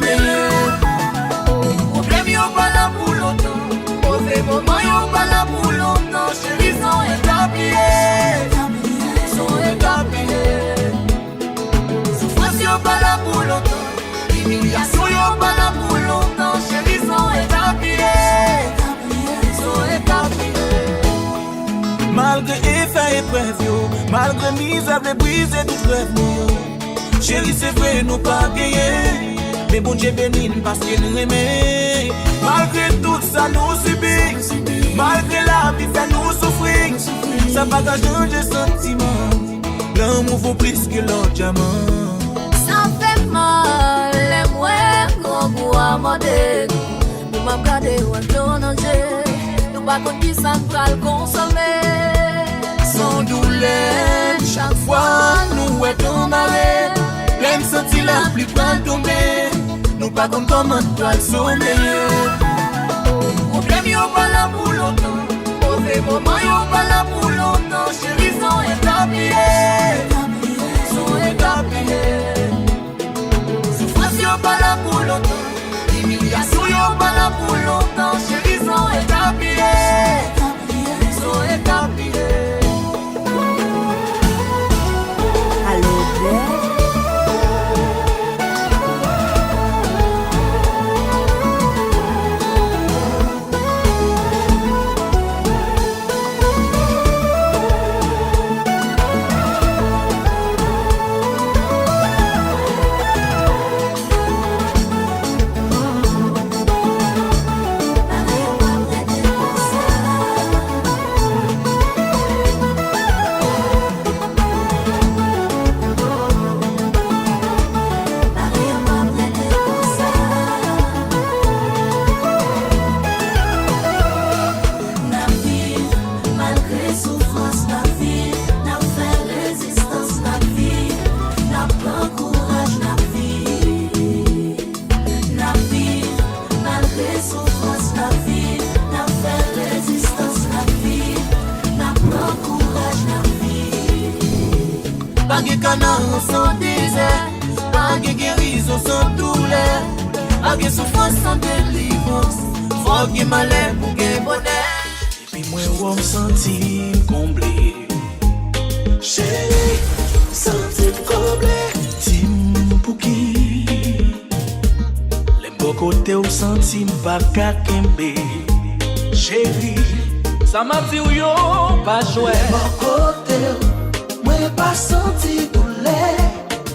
Problème y'en pas là pour longtemps. Mauvais moment y'en pas là pour longtemps. Chérie, sont établis. Sont établis. Souffrance y'en pas là pour longtemps. Humiliation y'en pas là pour longtemps. Chérie, sont établis. Sont établis. Malgré effet et prévision, malgré misère et brise et tout rêve. Chérie, c'est vrai, nous pas gagné. Mais bon Dieu béni parce qu'il nous aimait. Malgré tout ça nous subit, malgré la vie fait nous souffrir. Ça va pas changer sentiment. L'amour vaut plus que l'or diamant. Ça fait mal, les moins gros goût à modèle. Nous m'a gardé ou à danger. Nous pas contre qui ça va le consommer. Sans douleur, chaque fois nous est marée. L'aime senti la plus grande tombée. Nous pas comme comment doit le sommeiller. Problème y'a pas là pour longtemps. Mauvais moment y'a pas là pour longtemps. Chérie, sont établis. Sont établis. Souffrance y'a pas là pour longtemps. Humiliation y'a pas là pour longtemps. Chérie, sont établis. Sont établis. Sans désert, pas de guérison sans douleur, pas de souffrance sans délivrance, faut que malheur pour que bonheur. Et puis moi on me sentit comblé, chérie, sentis comblé, tim pour qui, les beaux côtés on sentit pas qu'à kembe, chérie, ça m'a dit yo pas jouer. Beau côté, moi pas senti douleur,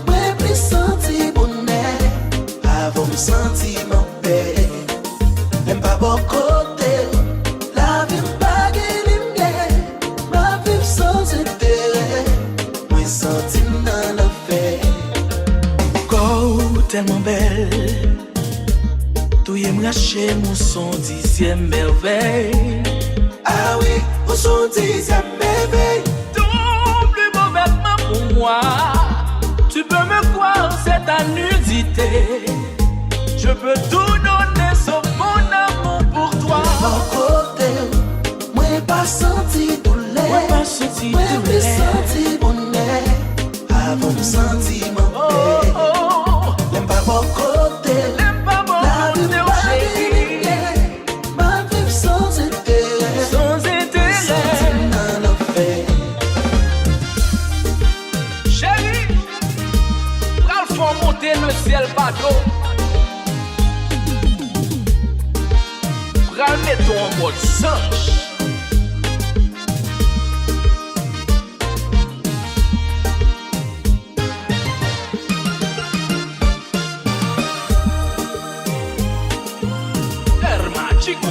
moi plus senti bonheur, avant me sentir mon paix. Même pas bon côté, la vie pas guérie, ma vie sans intérêt, moi senti dans la paix. Go tellement belle, tout y me lâcher mon son 10e merveille. Ah oui, mon son 10e merveille. Pour moi, tu peux me croire, c'est ta nudité. Je peux tout donner sauf mon amour pour toi. Mon côté, moi pas senti douleur, moi pas senti douleur, moi plus senti bonheur, avant me sentir mon paix. L'aime pas mon côté, l'aime pas mon côté, chérie. Ma vie sans intérêt, sans intérêt, dans l'enfer. Faut monter le ciel bateau. Pral mettre en mode singe. Air magique.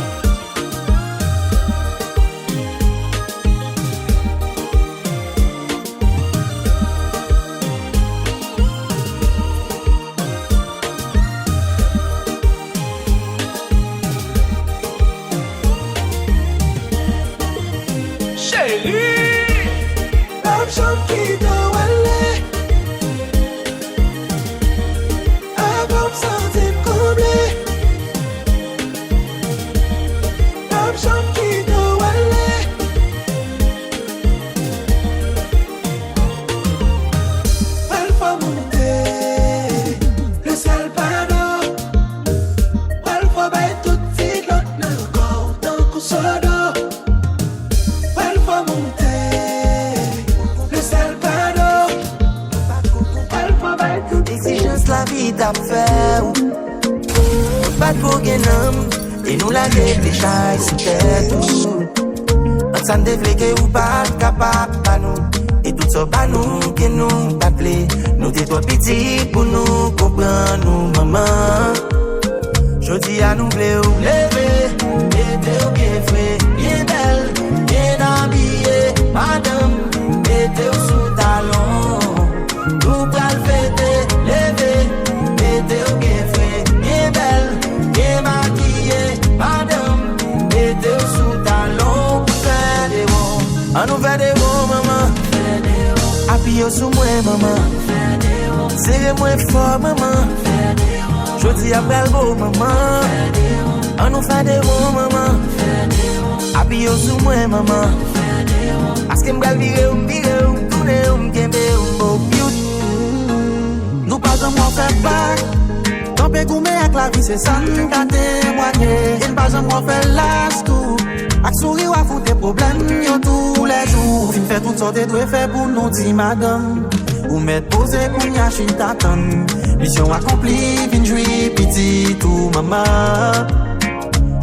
Sans défléguer ou pas capable à nous. Et tout tout ça pas nous que nous t'appeler. Nous t'es trop petits pour nous comprendre nous maman. Je dis à nous blé ou lever, était au bien frais, bien belle, bien habillée, madame, était sous talon. Nous pral fêter, lever, était au bien frais, bien belle, bien maquillée, madame, était sous talon. Faire des mots, à nous faire des mots, maman. Appuyez sous moi, maman. Serrez-moi fort, maman. Je dis après le beau, maman. On nous fait des mots, maman. Appuyez sous moi, maman. Parce que m'gal vire, tourner, m'kembe, nous pas en moi faire pas. Tant pis goumé avec la vie, c'est ça nous t'a témoigné. Et pas en moi faire last tout. Ak sourire à foutre des problèmes, yo tous les jours. Fin fait toutes sortes de doigts fait pour nous dire madame. Ou mettre posé pour y acheter t'attend. Mission accomplie, vin jouer petit tout maman.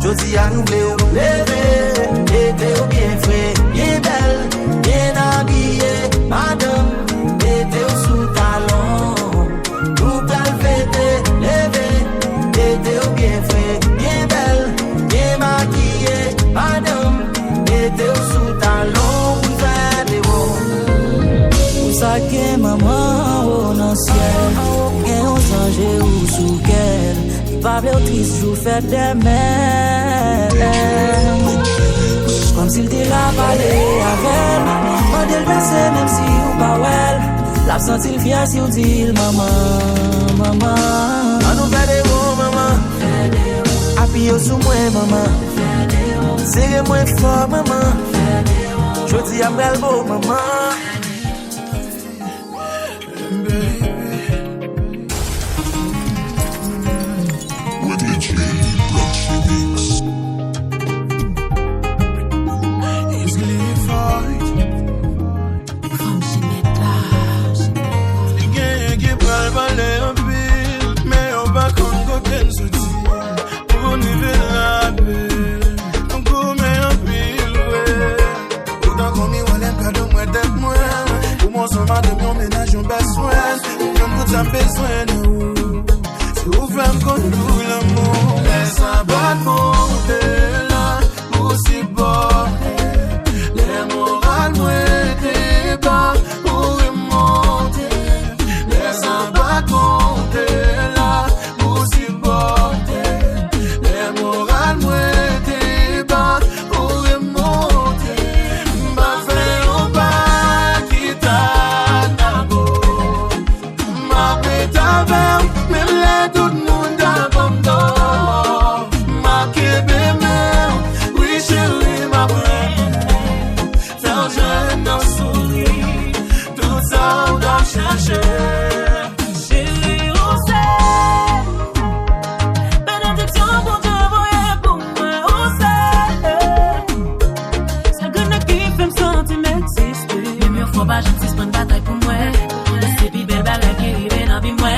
Je dis à nous lever, était au bien frais, bien belle, bien habillée, madame, était au sous talon. Nous pral fêter, lever, était au bien frais, bien belle, bien maquillée, madame, était au sous talon. Pour faire des mots. Pour ça que maman, oh non ciel, et on change ou sous quel. Pas bleu triste, je fais des mêmes. Comme s'il était là, parler avec. Pas de le passer, même si ou pas well. L'absence, il vient si on dit maman, maman. On nous fait des mots, maman. Appuyez sous moi, maman. Serrez-moi fort, maman. Je dis après le beau, maman. Besoin de vous, si vous faites comme nous l'amour, laisse un bas monter là, pour s'y porter, les morales moins bas pour remonter, laisse un bas monter là, pour s'y porter, les morales moins bas pour remonter, ma fait au bas qui t'a. Même là tout le monde a abandonné. Ma kébémé, oui chérie, ma brève. Faire jeune dans sourire, tout ça on doit chercher. Chérie, on sait. Bénédiction pour te voir pour moi, on sait. C'est que ne qui fait me sentir m'exister. Mais mieux faut pas je prendre bataille pour moi. C'est puis belle bagarre qui arrive dans vie moi.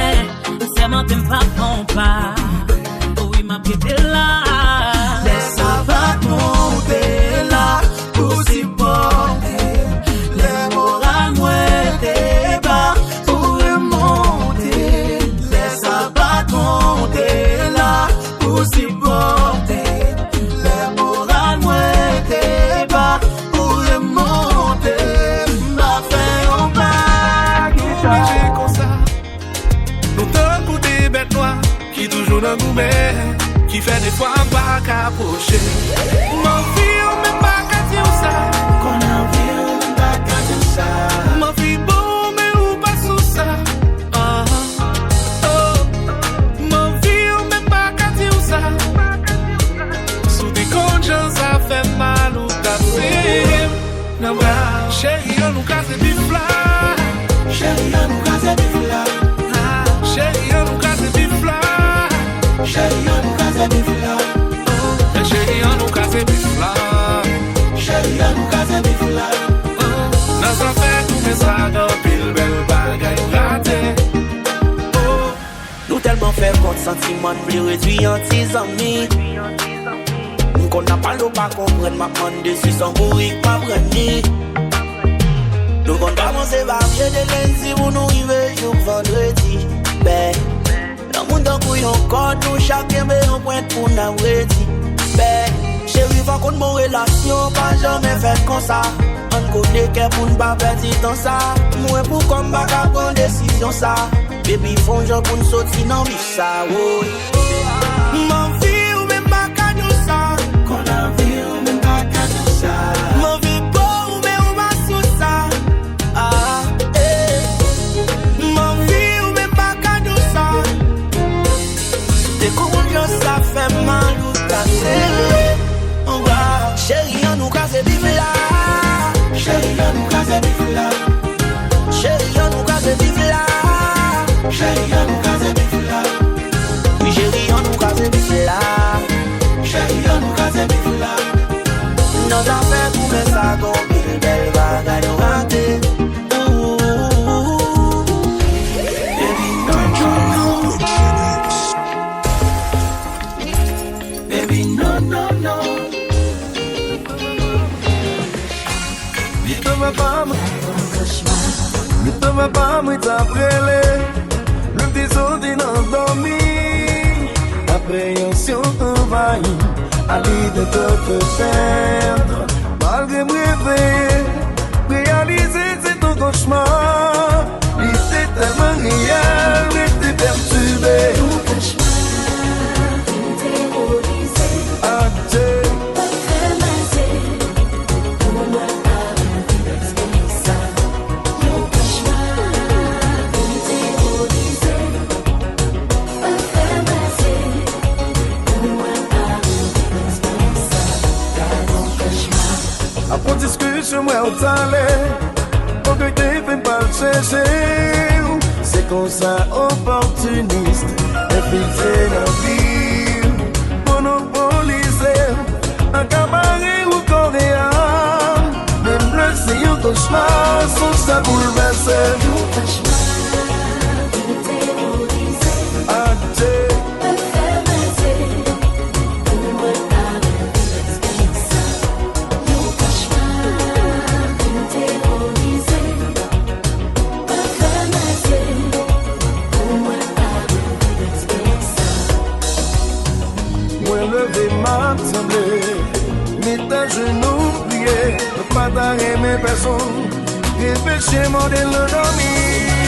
T'aimes pas ton pas. Oui, ma pied là. Laisse ça va tomber là. Pour s'y porter. Les morales moins t'es bas. Pour remonter. Laisse ça va tomber là. Pour s'y porter. Les morales moins t'es bas. Pour remonter. Ma fin en bas. Qui comme ça. Bête noire qui toujours dans gourmet, qui fait des fois pas capocher. Mon fille, on même pas qu'à dire ça. Qu'on a envie, on même pas qu'à dire ça. Mon fille, bon, mais ou pas sous ça. Mon fille, on même pas qu'à dire ça. Sous des consciences, ça fait mal ou casser. Non, bah, chérie, on nous casse des bifla. Chérie, on nous casse des bifla. Chérie, on nous casse des bifla. Chérie, on nous casse des bifla. Chérie, on nous casse des bifla. Chérie, on nous casse des bifla. Dans sa fait tout mais ça dans pile belle bagaille ratée. Nous tellement fait compte sentiment plus réduit en 6 amis. Qu'on n'a pas l'eau pas comprendre ma prendre décision pour y pas prendre. Nous comptons commencer par pied de lundi pour nous arriver jusqu'au vendredi. Ben, dans le monde en couillon, quand nous chacun met un point pour nous ready. Ben, chérie, va qu'on mon relation, pas jamais fait comme ça. On connaît qu'elle pour ne pas perdre dans ça. Moi pour combattre à prendre décision ça. Baby, font genre pour nous sortir dans vie ça. Ma vie ou même pas qu'à nous ça. Qu'on a vie ou même pas qu'à nous ça. Ma vie beau ou même pas sous ça. Ah, eh. Ma vie ou même pas qu'à nous ça. T'es comment ça fait mal ou t'as serré. Chérie, on nous casse vivre là. Chérie, on nous casse vivre là. Chérie, on nous casse vivre là. Chérie, on nous casse vivre là. Oui, chérie, on nous casse vivre là. Chérie, on nous casse vivre là. Nos affaires pour mettre ça comme une belle bagarre au raté. Baby, no, no, no. Ne va pas me t'appeler. Le désordre endormi. Appréhension envahie. À l'idée de te perdre. Malgré me rêver, réaliser c'est ton cauchemar. L'idée tellement réel, mais t'es perturbé. Ton cauchemar, terrorisé. Adieu. Après discussion, moi, au talent, pour que tu ne fais pas le chercher. C'est comme ça, opportuniste, infiltré dans la ville, monopolisé, un cabaret ou coréen. Même le c'est un cauchemar, son ça bouleversé. Ton cauchemar, terrorisé. Adieu. Mets ta genou plié, ne pas t'arrêter mes personnes. Réfléchis, modèle le dormir.